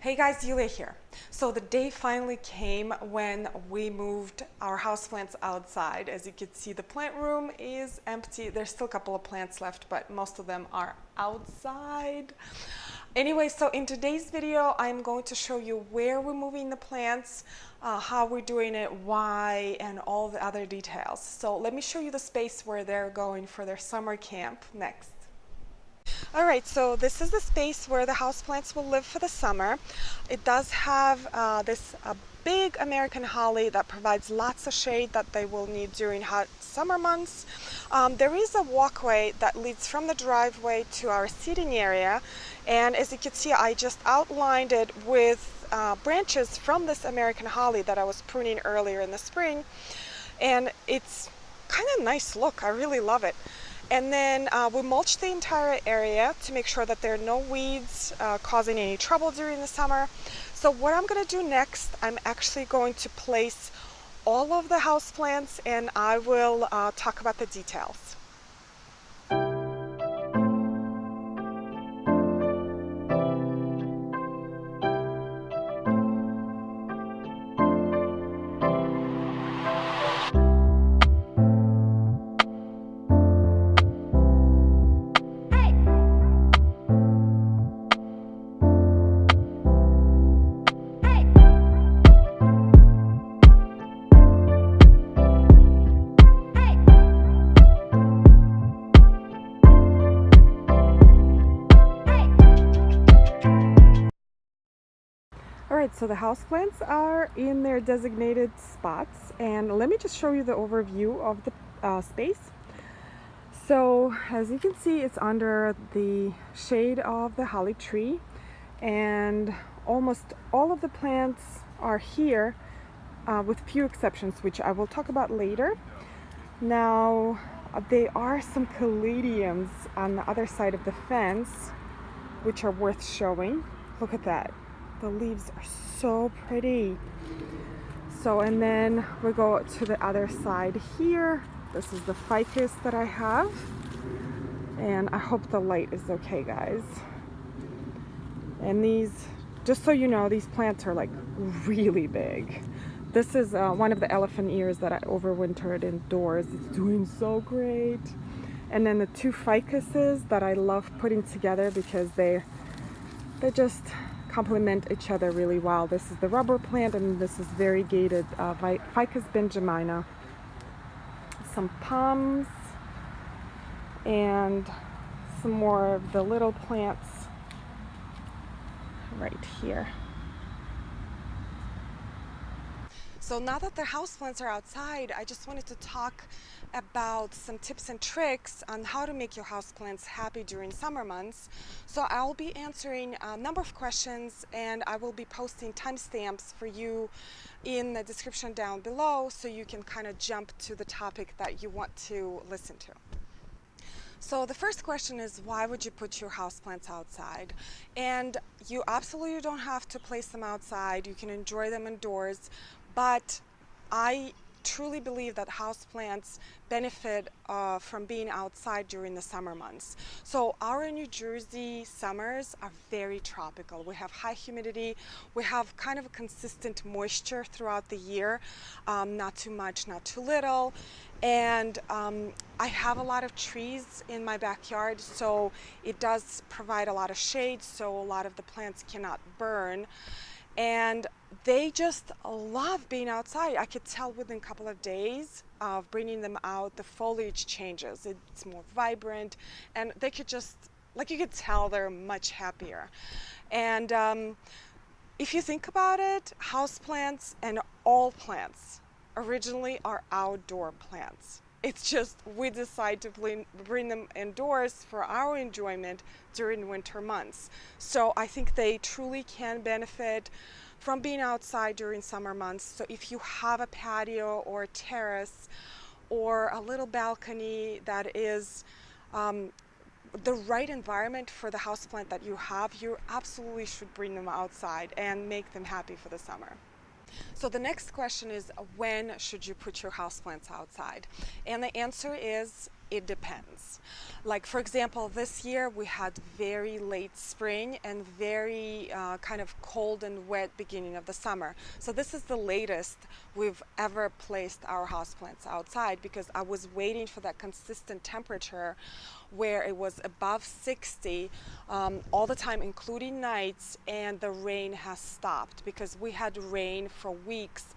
Hey guys, Yuliya here. So the day finally came when we moved our houseplants outside. As you can see, the plant room is empty. There's still a couple of plants left, but most of them are outside. Anyway, so in today's video, I'm going to show you where we're moving the plants, how we're doing it, why, and all the other details. So let me show you the space where they're going for their summer camp next. All right, so this is the space where the houseplants will live for the summer. It does have this big American holly that provides lots of shade that they will need during hot summer months. There is a walkway that leads from the driveway to our seating area, and as you can see, I just outlined it with branches from this American holly that I was pruning earlier in the spring, and it's kind of a nice look. I really love it. And then we mulch the entire area to make sure that there are no weeds causing any trouble during the summer. So what I'm going to do next, I'm actually going to place all of the houseplants, and I will talk about the details. Alright, so the houseplants are in their designated spots, and let me just show you the overview of the space. So as you can see, it's under the shade of the holly tree, and almost all of the plants are here with few exceptions, which I will talk about later. Now there are some caladiums on the other side of the fence which are worth showing. Look at that. The leaves are so pretty. So, and then we go to the other side here. This is the ficus that I have, and I hope the light is okay, guys. And these, just so you know, these plants are like really big. This is one of the elephant ears that I overwintered indoors. It's doing so great. And then the two ficuses that I love putting together because they just complement each other really well. This is the rubber plant, and this is variegated Ficus benjamina. Some palms and some more of the little plants right here. So now that the houseplants are outside, I just wanted to talk about some tips and tricks on how to make your houseplants happy during summer months. So I'll be answering a number of questions, and I will be posting timestamps for you in the description down below so you can kind of jump to the topic that you want to listen to. So the first question is, why would you put your houseplants outside? And you absolutely don't have to place them outside. You can enjoy them indoors. But I truly believe that houseplants benefit from being outside during the summer months. So our New Jersey summers are very tropical. We have high humidity. We have kind of a consistent moisture throughout the year, not too much, not too little. And I have a lot of trees in my backyard, so it does provide a lot of shade, so a lot of the plants cannot burn. And they just love being outside. I could tell within a couple of days of bringing them out, the foliage changes. It's more vibrant, and they could just, like, you could tell they're much happier. And if you think about it, houseplants and all plants originally are outdoor plants. It's just we decide to bring them indoors for our enjoyment during winter months. So I think they truly can benefit from being outside during summer months. So if you have a patio or a terrace or a little balcony that is the right environment for the houseplant that you have, you absolutely should bring them outside and make them happy for the summer. So the next question is, when should you put your houseplants outside? And the answer is it depends. Like, for example, this year we had very late spring and very kind of cold and wet beginning of the summer. So this is the latest we've ever placed our houseplants outside, because I was waiting for that consistent temperature where it was above 60 all the time, including nights, and the rain has stopped because we had rain for weeks.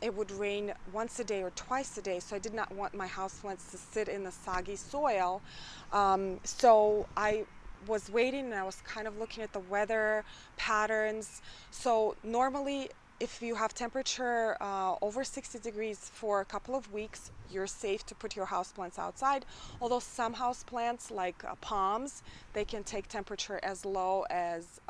It would rain once a day or twice a day, so I did not want my houseplants to sit in the soggy soil. So I was waiting, and I was kind of looking at the weather patterns. So normally, if you have temperature over 60 degrees for a couple of weeks, you're safe to put your houseplants outside. Although some houseplants, like palms, they can take temperature as low as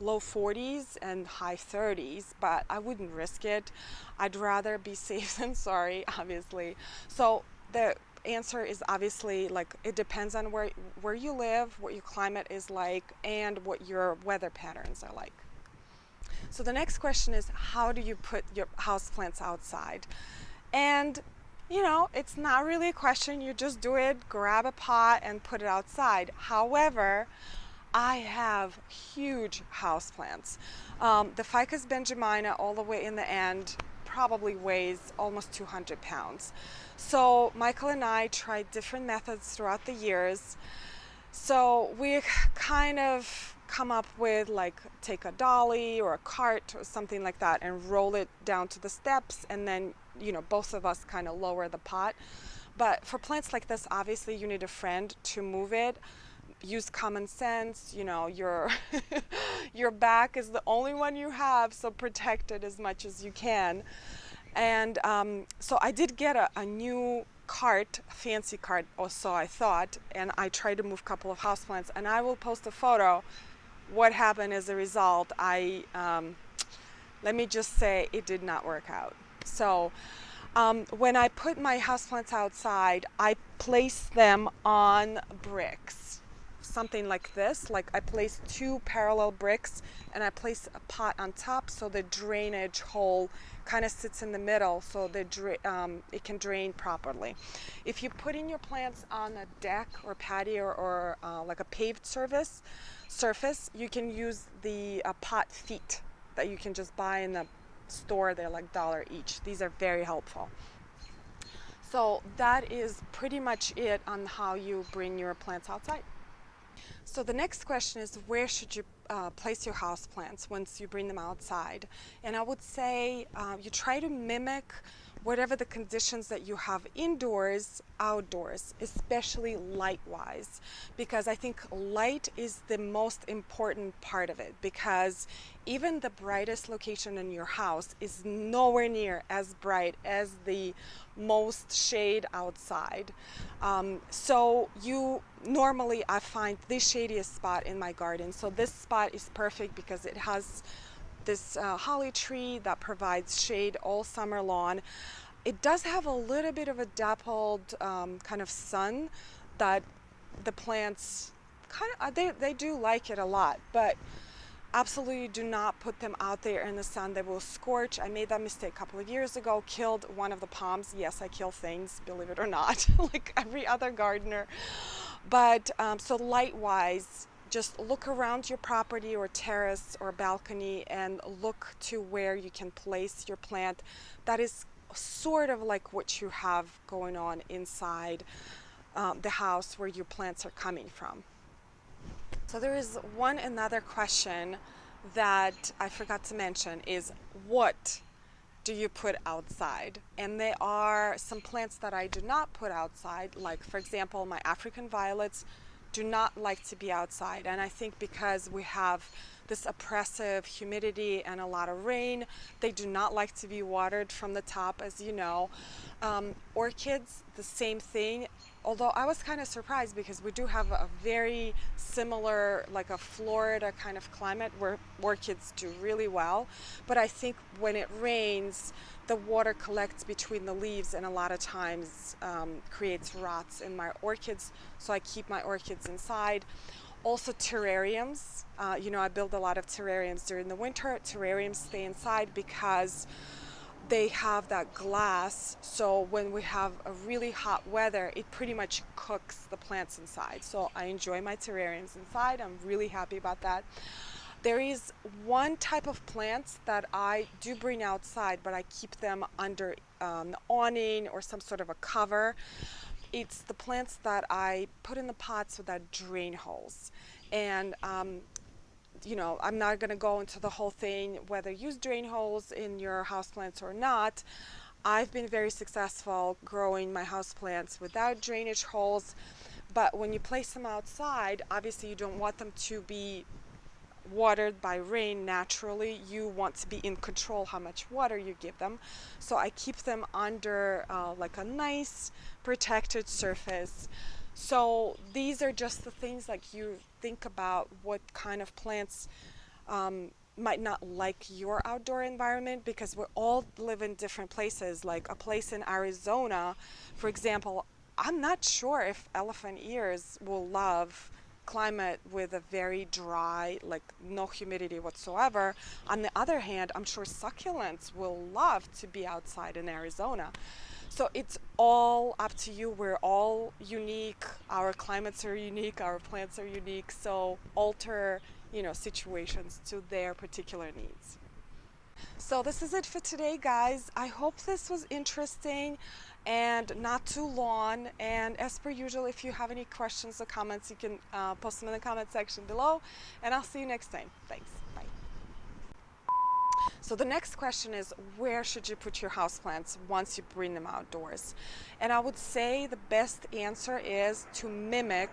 low 40s and high 30s, but I wouldn't risk it. I'd rather be safe than sorry, obviously. So the answer is obviously, like, it depends on where you live, what your climate is like, and what your weather patterns are like. So the next question is, how do you put your houseplants outside? And it's not really a question. You just do it, grab a pot and put it outside. However, I have huge houseplants. The Ficus benjamina, all the way in the end, probably weighs almost 200 pounds. So Michael and I tried different methods throughout the years. So we kind of come up with, like, take a dolly or a cart or something like that and roll it down to the steps, and then both of us kind of lower the pot. But for plants like this, obviously you need a friend to move it. Use common sense. Your your back is the only one you have, so protect it as much as you can. And so I did get a new cart, fancy cart, or so I thought, and I tried to move a couple of houseplants, and I will post a photo. What happened as a result, let me just say, it did not work out. So when I put my houseplants outside, I place them on bricks, something like this. Like, I place 2 parallel bricks, and I place a pot on top, so the drainage hole kind of sits in the middle, so it can drain properly. If you put in your plants on a deck or patio or like a paved surface, you can use the pot feet that you can just buy in the store. They're like $1 each. These are very helpful. So that is pretty much it on how you bring your plants outside. So the next question is, where should you place your houseplants once you bring them outside? And I would say you try to mimic whatever the conditions that you have indoors, outdoors, especially light-wise, because I think light is the most important part of it, because even the brightest location in your house is nowhere near as bright as the most shade outside. So normally I find the shadiest spot in my garden. So this spot is perfect because it has this holly tree that provides shade all summer long. It does have a little bit of a dappled kind of sun that the plants they do like it a lot, but absolutely do not put them out there in the sun. They will scorch. I made that mistake a couple of years ago, killed one of the palms. Yes, I kill things, believe it or not, like every other gardener. But so light-wise, just look around your property or terrace or balcony and look to where you can place your plant. That is sort of like what you have going on inside the house where your plants are coming from. So there is another question that I forgot to mention, is what do you put outside? And there are some plants that I do not put outside, like, for example, my African violets do not like to be outside. And I think because we have this oppressive humidity and a lot of rain, they do not like to be watered from the top, as you know. Orchids, the same thing. Although I was kind of surprised because we do have a very similar, like a Florida kind of climate where orchids do really well. But I think when it rains, the water collects between the leaves and a lot of times creates rots in my orchids. So I keep my orchids inside. Also terrariums. I build a lot of terrariums during the winter. Terrariums stay inside because they have that glass, so when we have a really hot weather, it pretty much cooks the plants inside. So I enjoy my terrariums inside. I'm really happy about that. There is one type of plants that I do bring outside, but I keep them under the awning or some sort of a cover. It's the plants that I put in the pots without drain holes. And I'm not going to go into the whole thing, whether use drain holes in your houseplants or not. I've been very successful growing my houseplants without drainage holes, but when you place them outside, obviously you don't want them to be watered by rain naturally. You want to be in control how much water you give them. So I keep them under like a nice protected surface. So these are just the things like you think about what kind of plants might not like your outdoor environment, because we all live in different places. Like a place in Arizona, for example, I'm not sure if elephant ears will love climate with a very dry, like no humidity whatsoever. On the other hand, I'm sure succulents will love to be outside in Arizona. So it's all up to you. We're all unique. Our climates are unique. Our plants are unique. So alter, situations to their particular needs. So this is it for today, guys. I hope this was interesting and not too long. And as per usual, if you have any questions or comments, you can post them in the comment section below. And I'll see you next time. Thanks. Bye. So the next question is, where should you put your houseplants once you bring them outdoors? And I would say the best answer is to mimic